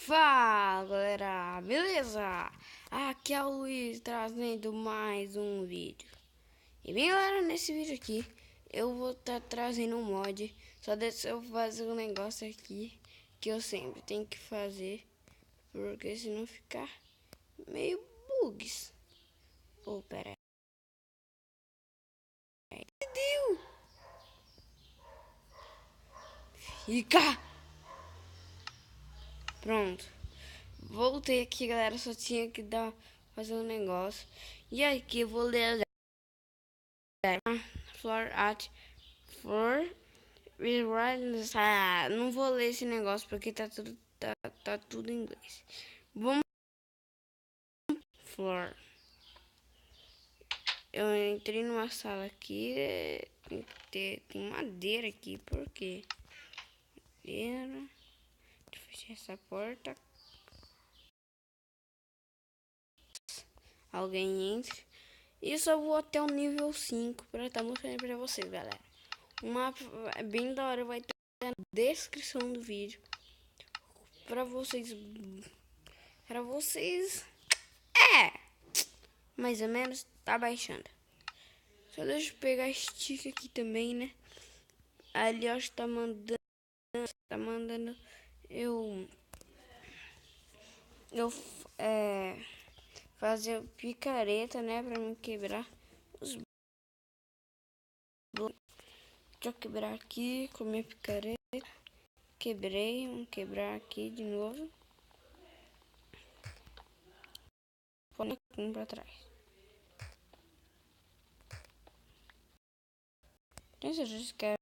Fala galera, beleza? Aqui é o Luiz trazendo mais um vídeo. E bem galera, nesse vídeo aqui eu vou estar trazendo um mod. Só deixa eu fazer um negócio aqui que eu sempre tenho que fazer, porque senão ficar meio bugs. Oh, pera aí. Meu Deus! Fica! Pronto. Voltei aqui galera, só tinha que fazer um negócio. E aqui eu vou ler Floor Art For não vou ler esse negócio porque tá tudo em inglês. Vamos Floor. Eu entrei numa sala aqui. Tem madeira aqui. Por quê? Madeira. Deixa eu fechar essa porta. Alguém entre. E eu só vou até o nível 5 para estar mostrando pra vocês, galera. O mapa é bem da hora, vai estar na descrição do vídeo. Pra vocês. Mais ou menos, tá baixando. Só deixa eu pegar stick aqui também, né? Ali, acho que tá mandando eu fazer picareta, né? Pra não quebrar os blocos. Deixa eu quebrar aqui com minha picareta. Quebrei, vamos quebrar aqui de novo. Põe aqui pra trás. Tem certeza que é.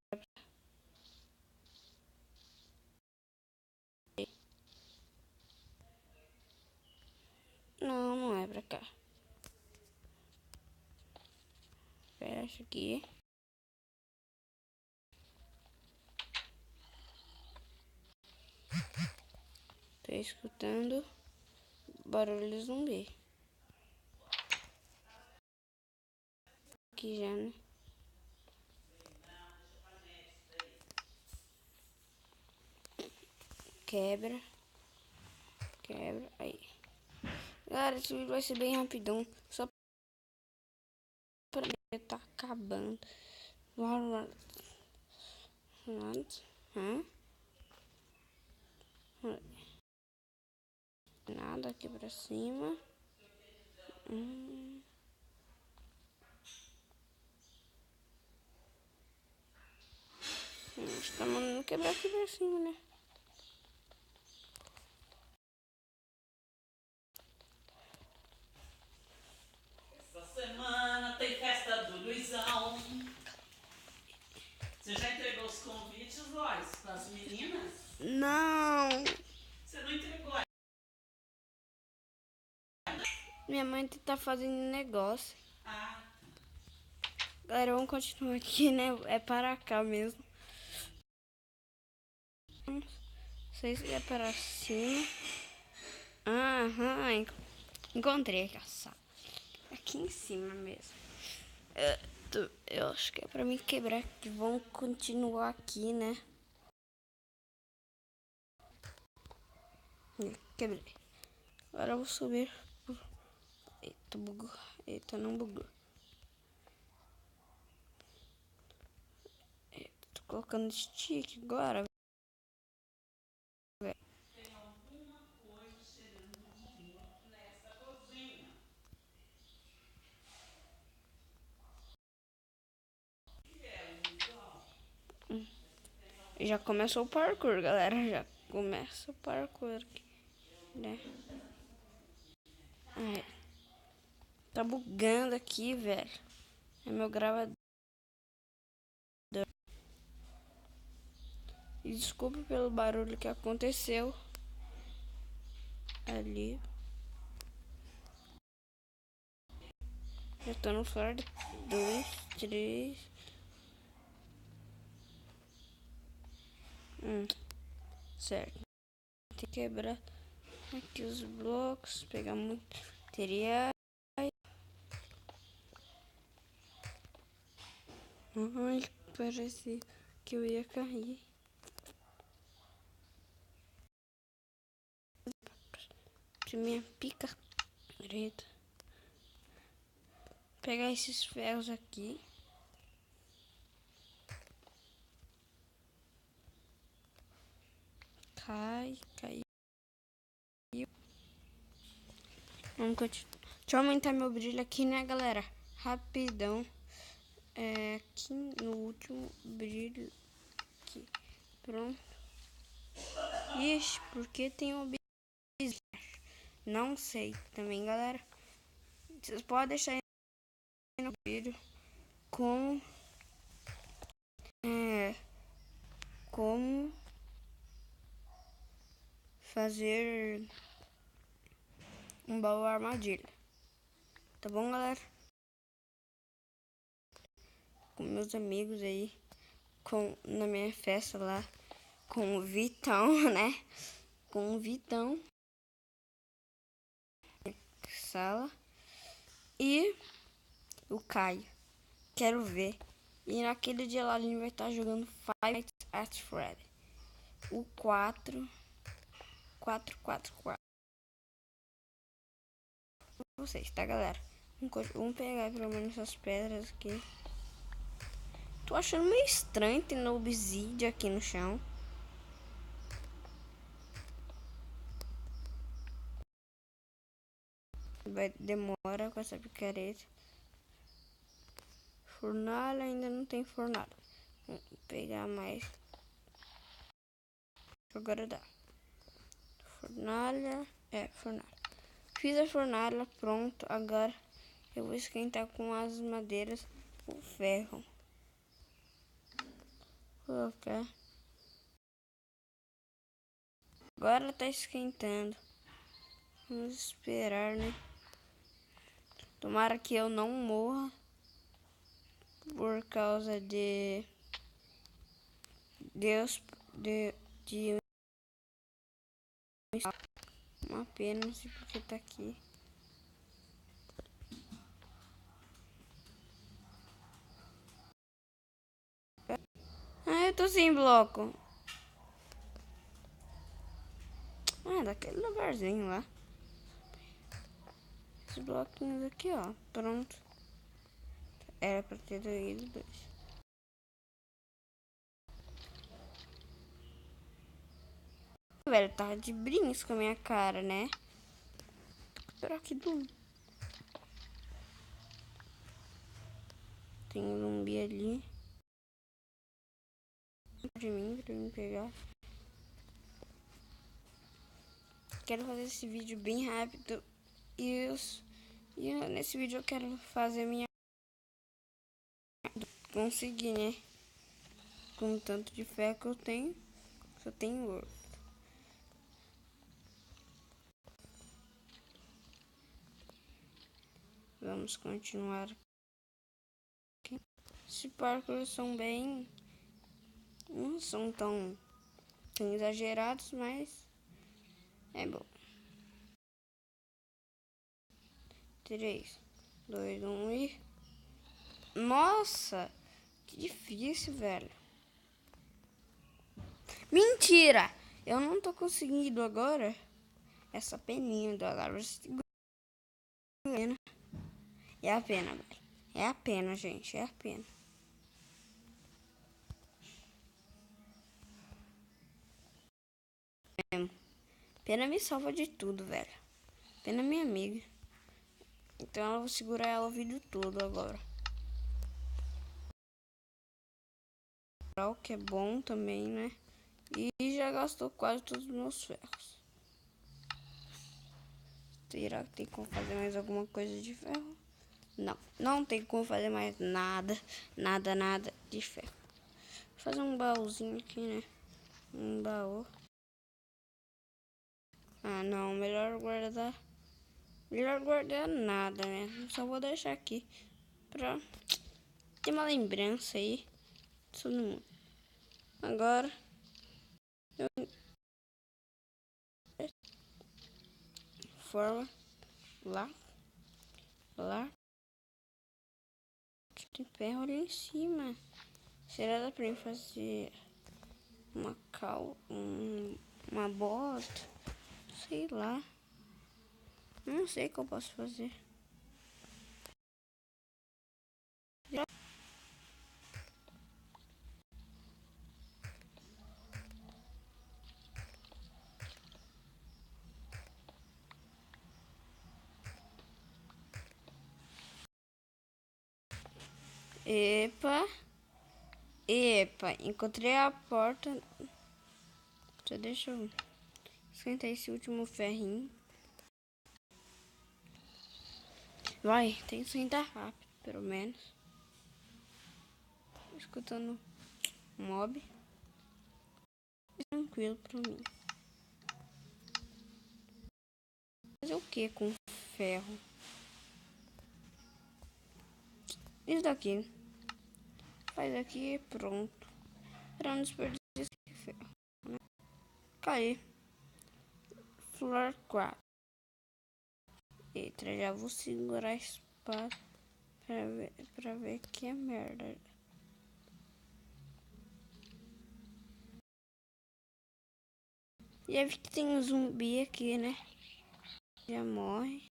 Não, não é pra cá. Fecha aqui. Tô escutando barulho zumbi. Aqui já, né? Quebra. Aí. Galera, esse vídeo vai ser bem rapidão. Só pra tá acabando. Nada aqui pra cima. Acho que tá mandando quebrar aqui pra cima, né? Essa semana tem festa do Luizão. Você já entregou os convites, Lois, para as meninas? Não! Você não entregou? Minha mãe tá fazendo negócio. Ah, Galera, vamos continuar aqui, né? É para cá mesmo. Não sei se é para cima. Aham, encontrei aqui a sala. Aqui em cima mesmo. Eu acho que é pra mim quebrar aqui. Vamos continuar aqui, né? Quebrei. Agora eu vou subir. Eita, bugou. Eita, não bugou. Eita, tô colocando stick agora. tem alguma coisa cheirando muito nessa cozinha. Que é, Luizão? Já começou o parkour, galera. Já começa o parkour aqui, né? Ai, tá bugando aqui, velho. É meu gravador. E desculpe pelo barulho que aconteceu ali. Já tô no floor 2, 3. Certo. Tem que quebrar aqui os blocos, pegar muito material. Ai, parece que eu ia cair. minha pica preta. Pegar esses ferros aqui. Caiu. Vamos continuar. Deixa eu aumentar meu brilho aqui, né, galera? Rapidão. Aqui no último brilho. Aqui. Pronto. Ixi, por que tem um obsidian? Não sei também, galera. Vocês podem deixar aí no vídeo como fazer um baú armadilha. Tá bom, galera? Com meus amigos aí, na minha festa lá, com o Vitão, né? Com o Vitão. Sala. E o Caio. Quero ver. E naquele dia lá a gente vai estar jogando Five Nights at Freddy. O 4. Vocês, tá, galera? Vamos pegar pelo menos essas pedras aqui. Tô achando meio estranho ter obsidian aqui no chão. Vai demorar com essa picareta. Fornalha, ainda não tem fornalha. Vamos pegar mais. Agora dá. Fornalha. Fornalha. Fiz a fornalha, pronto. Agora eu vou esquentar com as madeiras o ferro. Colocar. Agora tá esquentando. Vamos esperar, né? Tomara que eu não morra por causa de Deus de uma pena, não sei porque tá aqui. Eu tô sem bloco. Daquele lugarzinho lá. Esses bloquinhos aqui, ó. Pronto. Era pra ter doído dois. Velho, tava de brinks com a minha cara, né? Será que do... Tem um zumbi ali. De mim, pra me pegar. Quero fazer esse vídeo bem rápido. E nesse vídeo eu quero fazer minha... Conseguir, né? Com o tanto de fé que eu tenho. Só tenho ouro. Vamos continuar. Esses parkour são bem... Não são tão exagerados, mas... É bom. 3, 2, 1 e... Nossa! Que difícil, velho. Mentira! Eu não tô conseguindo agora. Essa peninha do agora. É a pena, velho. É a pena, gente. É a pena. Pena me salva de tudo, velho. Pena minha amiga. Então eu vou segurar ela o vídeo todo agora. O que é bom também, né? E já gastou quase todos os meus ferros. Será que tem como fazer mais alguma coisa de ferro? Não, não tem como fazer mais nada de ferro. Vou fazer um baúzinho aqui, né? Um baú. Não, melhor guardar. Melhor guardar nada, né? Só vou deixar aqui pra ter uma lembrança aí de todo mundo. Agora forma lá. Tem ferro ali em cima. Será que dá pra mim fazer uma bota? Sei lá. Não sei o que eu posso fazer. Epa. Epa, encontrei a porta. Só deixa eu esquentar esse último ferrinho. Vai, tem que esquentar rápido, pelo menos. Escutando mob. Tranquilo pra mim. Fazer o que com ferro? Isso daqui. Faz aqui e pronto. Pra não desperdiçar esse ferro. Né? Caí. Flor 4. Eita, já vou segurar a espada pra ver que é merda. Já vi que tem um zumbi aqui, né? Já morre.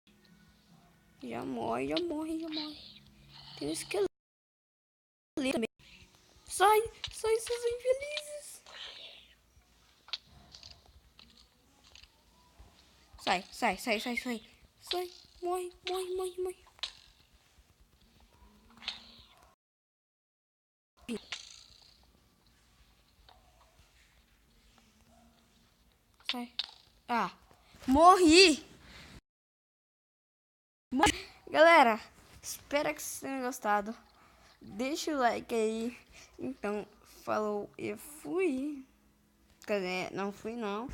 Já morre, já morre, já morre. Tem um esqueleto também. Sai, sai, seus infelizes. Sai, sai, sai, sai, sai. Sai, morre, morre, morre, morre. Sai. Ah, morri. Galera, espero que vocês tenham gostado. Deixa o like aí. Então, falou, eu fui. Quer dizer, não fui não.